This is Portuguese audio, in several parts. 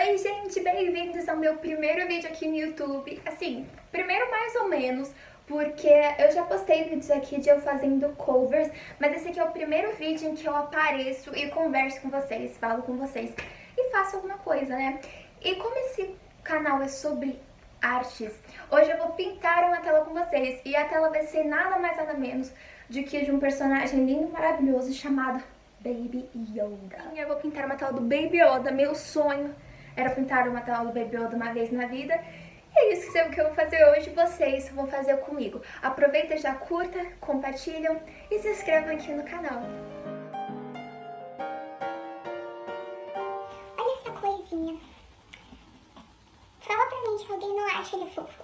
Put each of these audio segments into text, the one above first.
Oi gente, bem-vindos ao meu primeiro vídeo aqui no YouTube. Assim, primeiro mais ou menos, porque eu já postei vídeos aqui de eu fazendo covers, mas esse aqui é o primeiro vídeo em que eu apareço e converso com vocês, falo com vocês e faço alguma coisa, né? E como esse canal é sobre artes, hoje eu vou pintar uma tela com vocês e a tela vai ser nada mais nada menos do que de um personagem lindo e maravilhoso chamado Baby Yoda. Eu vou pintar uma tela do Baby Yoda, meu sonho era pintar uma tela do Baby Yoda uma vez na vida. E é isso que eu vou fazer hoje, vocês vão fazer comigo. Aproveita, já curta, compartilham e se inscrevam aqui no canal. Olha essa coisinha. Fala pra mim que alguém não acha ele fofo.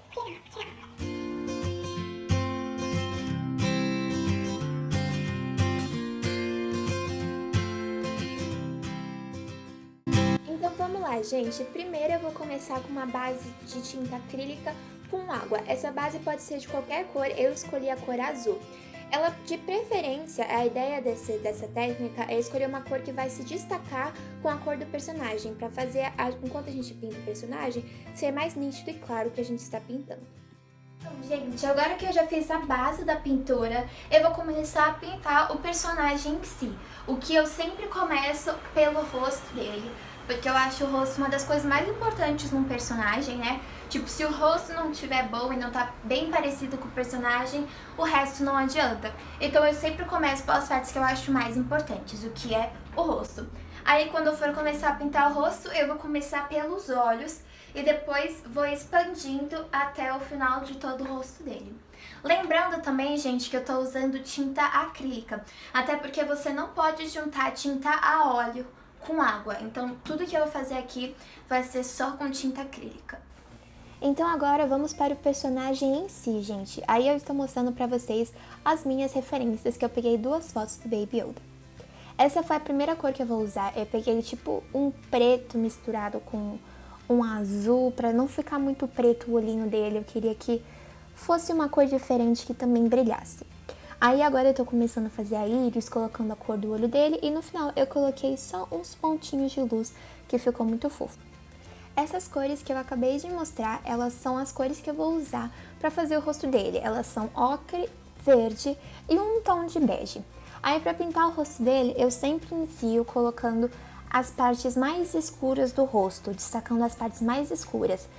Então vamos lá, gente. Primeiro eu vou começar com uma base de tinta acrílica com água. Essa base pode ser de qualquer cor, eu escolhi a cor azul. Ela, de preferência, a ideia dessa técnica é escolher uma cor que vai se destacar com a cor do personagem, para fazer, enquanto a gente pinta o personagem, ser mais nítido e claro o que a gente está pintando. Então, gente, agora que eu já fiz a base da pintura, eu vou começar a pintar o personagem em si. O que eu sempre começo pelo rosto dele, porque eu acho o rosto uma das coisas mais importantes num personagem, né? Tipo, se o rosto não estiver bom e não tá bem parecido com o personagem, o resto não adianta. Então eu sempre começo pelas partes que eu acho mais importantes, o que é o rosto. Aí quando eu for começar a pintar o rosto, eu vou começar pelos olhos e depois vou expandindo até o final de todo o rosto dele. Lembrando também, gente, que eu tô usando tinta acrílica, até porque você não pode juntar tinta a óleo com água. Então tudo que eu vou fazer aqui vai ser só com tinta acrílica. Então agora vamos para o personagem em si, gente. Aí eu estou mostrando pra vocês as minhas referências, que eu peguei duas fotos do Baby Yoda. Essa foi a primeira cor que eu vou usar. Eu peguei tipo um preto misturado com um azul, pra não ficar muito preto o olhinho dele. Eu queria que fosse uma cor diferente que também brilhasse. Aí agora eu tô começando a fazer a íris, colocando a cor do olho dele, e no final eu coloquei só uns pontinhos de luz, que ficou muito fofo. Essas cores que eu acabei de mostrar, elas são as cores que eu vou usar para fazer o rosto dele. Elas são ocre, verde e um tom de bege. Aí para pintar o rosto dele, eu sempre inicio colocando as partes mais escuras do rosto, destacando as partes mais escuras.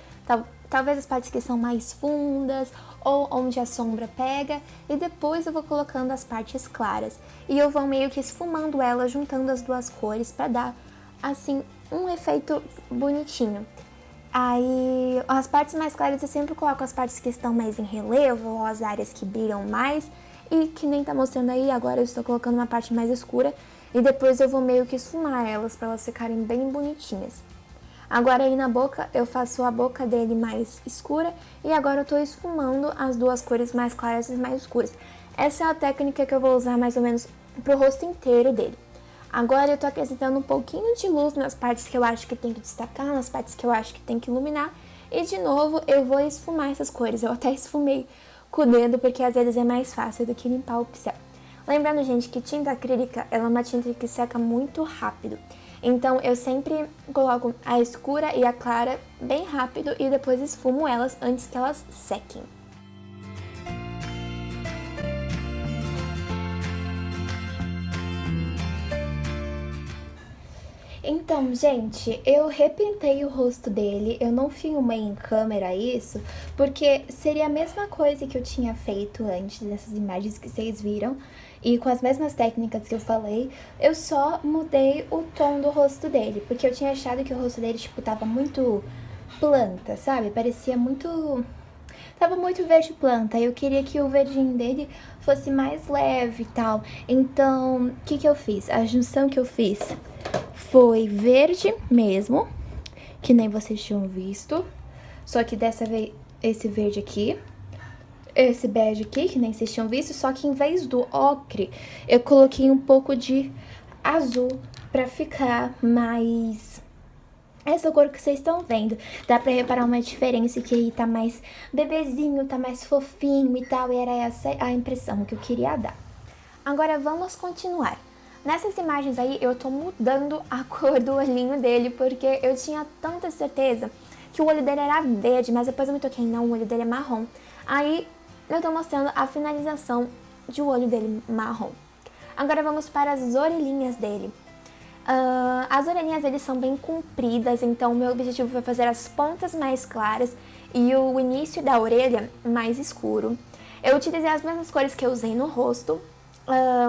Talvez as partes que são mais fundas ou onde a sombra pega, e depois eu vou colocando as partes claras. E eu vou meio que esfumando elas, juntando as duas cores para dar, assim, um efeito bonitinho. Aí, as partes mais claras eu sempre coloco as partes que estão mais em relevo, ou as áreas que brilham mais, e que nem tá mostrando aí, agora eu estou colocando uma parte mais escura, e depois eu vou meio que esfumar elas, para elas ficarem bem bonitinhas. Agora aí na boca, eu faço a boca dele mais escura, e agora eu tô esfumando as duas cores mais claras e mais escuras. Essa é a técnica que eu vou usar mais ou menos pro rosto inteiro dele. Agora eu tô acrescentando um pouquinho de luz nas partes que eu acho que tem que destacar, nas partes que eu acho que tem que iluminar. E de novo eu vou esfumar essas cores. Eu até esfumei com o dedo porque às vezes é mais fácil do que limpar o pincel. Lembrando, gente, que tinta acrílica ela é uma tinta que seca muito rápido. Então eu sempre coloco a escura e a clara bem rápido e depois esfumo elas antes que elas sequem. Então, gente, eu repintei o rosto dele, eu não filmei em câmera isso, porque seria a mesma coisa que eu tinha feito antes dessas imagens que vocês viram, e com as mesmas técnicas que eu falei, eu só mudei o tom do rosto dele, porque eu tinha achado que o rosto dele, tipo, tava muito planta, sabe? Parecia muito... Tava muito verde planta, eu queria que o verdinho dele fosse mais leve e tal. Então, o que eu fiz? A junção que eu fiz foi verde mesmo, que nem vocês tinham visto. Só que dessa vez, esse verde aqui, esse bege aqui, que nem vocês tinham visto. Só que em vez do ocre, eu coloquei um pouco de azul pra ficar mais... essa cor que vocês estão vendo, dá pra reparar uma diferença, que aí tá mais bebezinho, tá mais fofinho e tal, e era essa a impressão que eu queria dar. Agora vamos continuar. Nessas imagens aí, eu tô mudando a cor do olhinho dele, porque eu tinha tanta certeza que o olho dele era verde, mas depois eu me toquei, não, o olho dele é marrom. Aí, eu tô mostrando a finalização de o olho dele marrom. Agora vamos para as orelhinhas dele. As orelhinhas dele são bem compridas, então o meu objetivo foi fazer as pontas mais claras e o início da orelha mais escuro. Eu utilizei as mesmas cores que eu usei no rosto,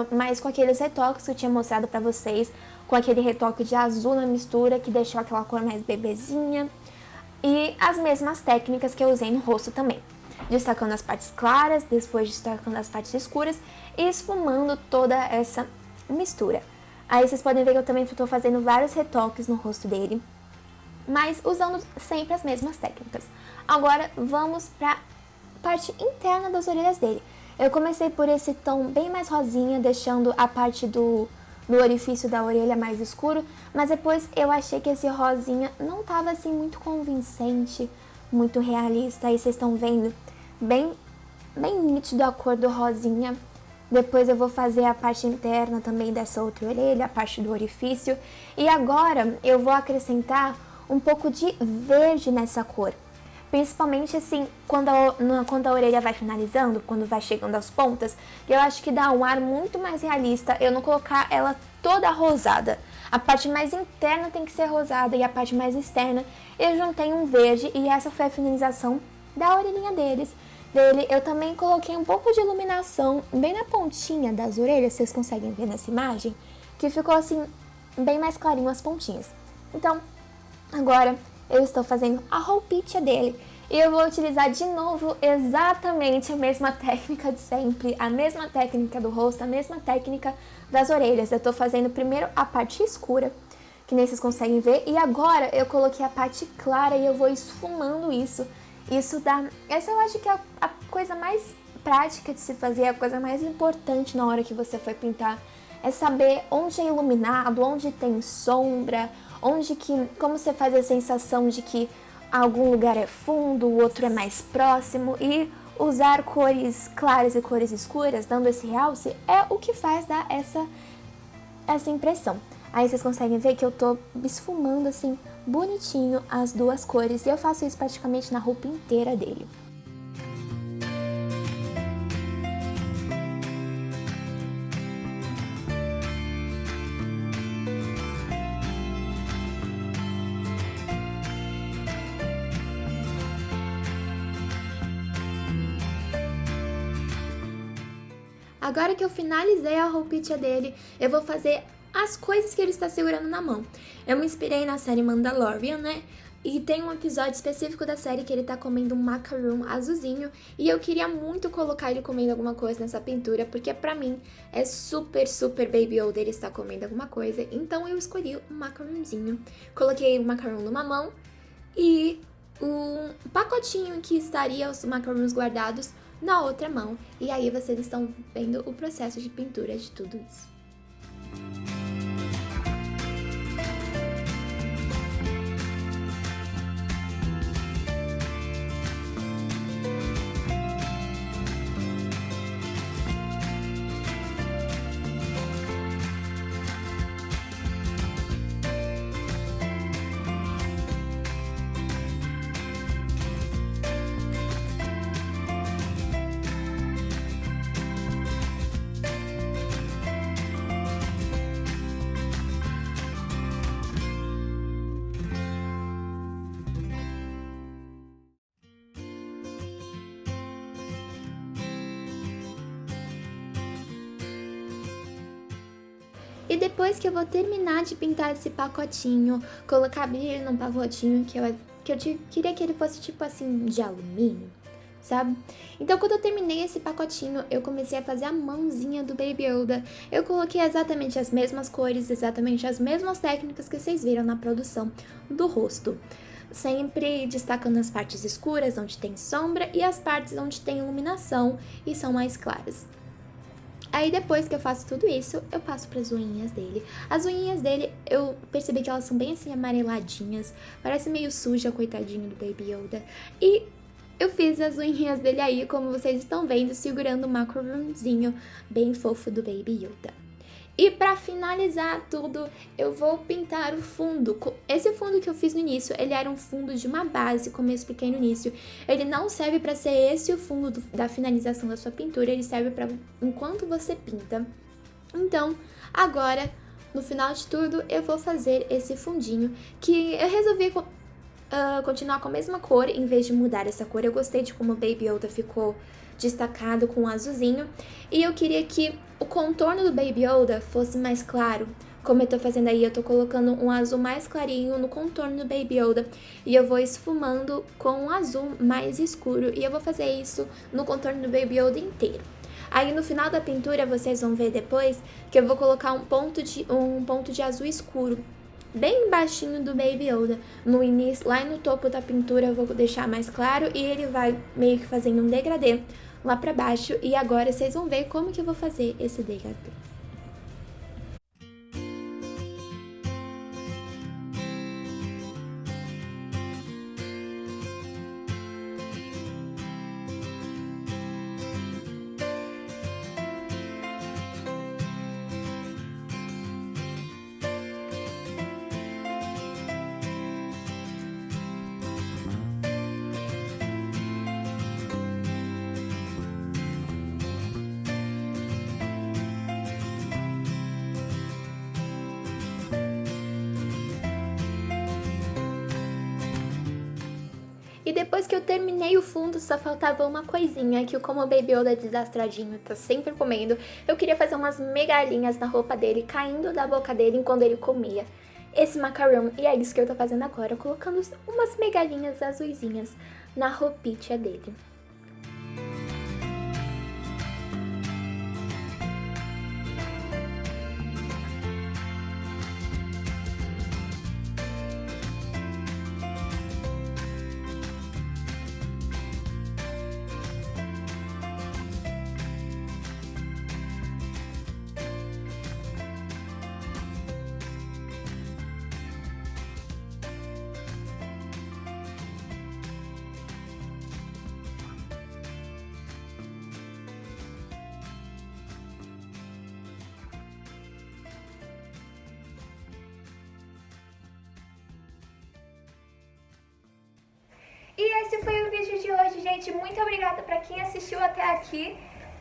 mas com aqueles retoques que eu tinha mostrado pra vocês, com aquele retoque de azul na mistura que deixou aquela cor mais bebezinha, e as mesmas técnicas que eu usei no rosto também, destacando as partes claras, depois destacando as partes escuras e esfumando toda essa mistura. Aí vocês podem ver que eu também estou fazendo vários retoques no rosto dele, mas usando sempre as mesmas técnicas. Agora vamos para a parte interna das orelhas dele. Eu comecei por esse tom bem mais rosinha, deixando a parte do orifício da orelha mais escuro, mas depois eu achei que esse rosinha não estava assim muito convincente, muito realista. Aí vocês estão vendo bem nítido a cor do rosinha. Depois eu vou fazer a parte interna também dessa outra orelha, a parte do orifício. E agora eu vou acrescentar um pouco de verde nessa cor. Principalmente assim, quando a orelha vai finalizando, quando vai chegando às pontas, eu acho que dá um ar muito mais realista eu não colocar ela toda rosada. A parte mais interna tem que ser rosada e a parte mais externa eu juntei um verde e essa foi a finalização da orelhinha dele. Eu também coloquei um pouco de iluminação bem na pontinha das orelhas, vocês conseguem ver nessa imagem, que ficou assim, bem mais clarinho as pontinhas. Então, agora eu estou fazendo a roupinha dele e eu vou utilizar de novo exatamente a mesma técnica de sempre, a mesma técnica do rosto, a mesma técnica das orelhas. Eu estou fazendo primeiro a parte escura, que nem vocês conseguem ver, e agora eu coloquei a parte clara e eu vou esfumando isso. Essa eu acho que é a coisa mais prática de se fazer, a coisa mais importante na hora que você for pintar, é saber onde é iluminado, onde tem sombra, como você faz a sensação de que algum lugar é fundo, o outro é mais próximo, e usar cores claras e cores escuras, dando esse realce, é o que faz dar essa impressão. Aí vocês conseguem ver que eu tô esfumando assim, bonitinho as duas cores, e eu faço isso praticamente na roupa inteira dele. Agora que eu finalizei a roupinha dele, eu vou fazer as coisas que ele está segurando na mão. Eu me inspirei na série Mandalorian, né? E tem um episódio específico da série que ele tá comendo um macaroon azulzinho, e eu queria muito colocar ele comendo alguma coisa nessa pintura, porque pra mim é super, super Baby Yoda ele estar comendo alguma coisa. Então eu escolhi um macaronzinho. Coloquei o macaron numa mão e um pacotinho em que estaria os macarons guardados na outra mão. E aí vocês estão vendo o processo de pintura de tudo isso. E depois que eu vou terminar de pintar esse pacotinho, colocar brilho num pacotinho que eu queria que ele fosse tipo assim, de alumínio, sabe? Então quando eu terminei esse pacotinho, eu comecei a fazer a mãozinha do Baby Yoda. Eu coloquei exatamente as mesmas cores, exatamente as mesmas técnicas que vocês viram na produção do rosto. Sempre destacando as partes escuras, onde tem sombra, e as partes onde tem iluminação e são mais claras. Aí depois que eu faço tudo isso, eu passo para as unhinhas dele. As unhinhas dele, eu percebi que elas são bem assim amareladinhas, parece meio suja, coitadinho do Baby Yoda. E eu fiz as unhinhas dele aí, como vocês estão vendo, segurando o macaronzinho bem fofo do Baby Yoda. E para finalizar tudo, eu vou pintar o fundo. Esse fundo que eu fiz no início, ele era um fundo de uma base, como eu expliquei no início. Ele não serve para ser esse o fundo da finalização da sua pintura, ele serve para enquanto você pinta. Então, agora, no final de tudo, eu vou fazer esse fundinho, que eu resolvi continuar com a mesma cor, em vez de mudar essa cor. Eu gostei de como o Baby Yoda ficou destacado com o azulzinho, e eu queria que o contorno do Baby Yoda fosse mais claro. Como eu tô fazendo aí, eu tô colocando um azul mais clarinho no contorno do Baby Yoda, e eu vou esfumando com um azul mais escuro, e eu vou fazer isso no contorno do Baby Yoda inteiro. Aí no final da pintura, vocês vão ver depois, que eu vou colocar um ponto de azul escuro, bem baixinho do Baby Yoda. No início, lá no topo da pintura, eu vou deixar mais claro, e ele vai meio que fazendo um degradê lá pra baixo, e agora vocês vão ver como que eu vou fazer esse degradê. E depois que eu terminei o fundo, só faltava uma coisinha, que como o Baby Yoda desastradinho tá sempre comendo, eu queria fazer umas migalhinhas na roupa dele, caindo da boca dele enquanto ele comia esse macarrão. E é isso que eu tô fazendo agora, colocando umas migalhinhas azuisinhas na roupinha dele. E esse foi o vídeo de hoje, gente. Muito obrigada para quem assistiu até aqui.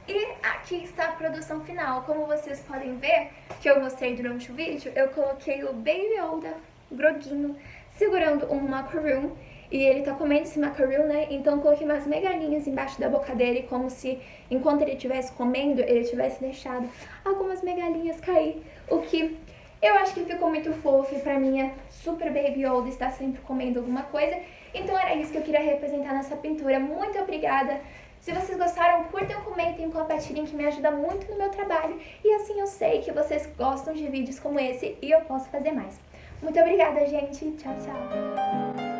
E aqui está a produção final. Como vocês podem ver, que eu mostrei durante o vídeo, eu coloquei o Baby Yoda, groguinho, segurando um macaroon. E ele tá comendo esse macaroon, né? Então eu coloquei umas migalhinhas embaixo da boca dele, como se, enquanto ele estivesse comendo, ele tivesse deixado algumas migalhinhas cair. O que eu acho que ficou muito fofo, e pra mim é super Baby Yoda estar sempre comendo alguma coisa. Então era isso que eu queria representar nessa pintura. Muito obrigada! Se vocês gostaram, curtam, comentem, compartilhem, que me ajuda muito no meu trabalho. E assim eu sei que vocês gostam de vídeos como esse e eu posso fazer mais. Muito obrigada, gente! Tchau, tchau!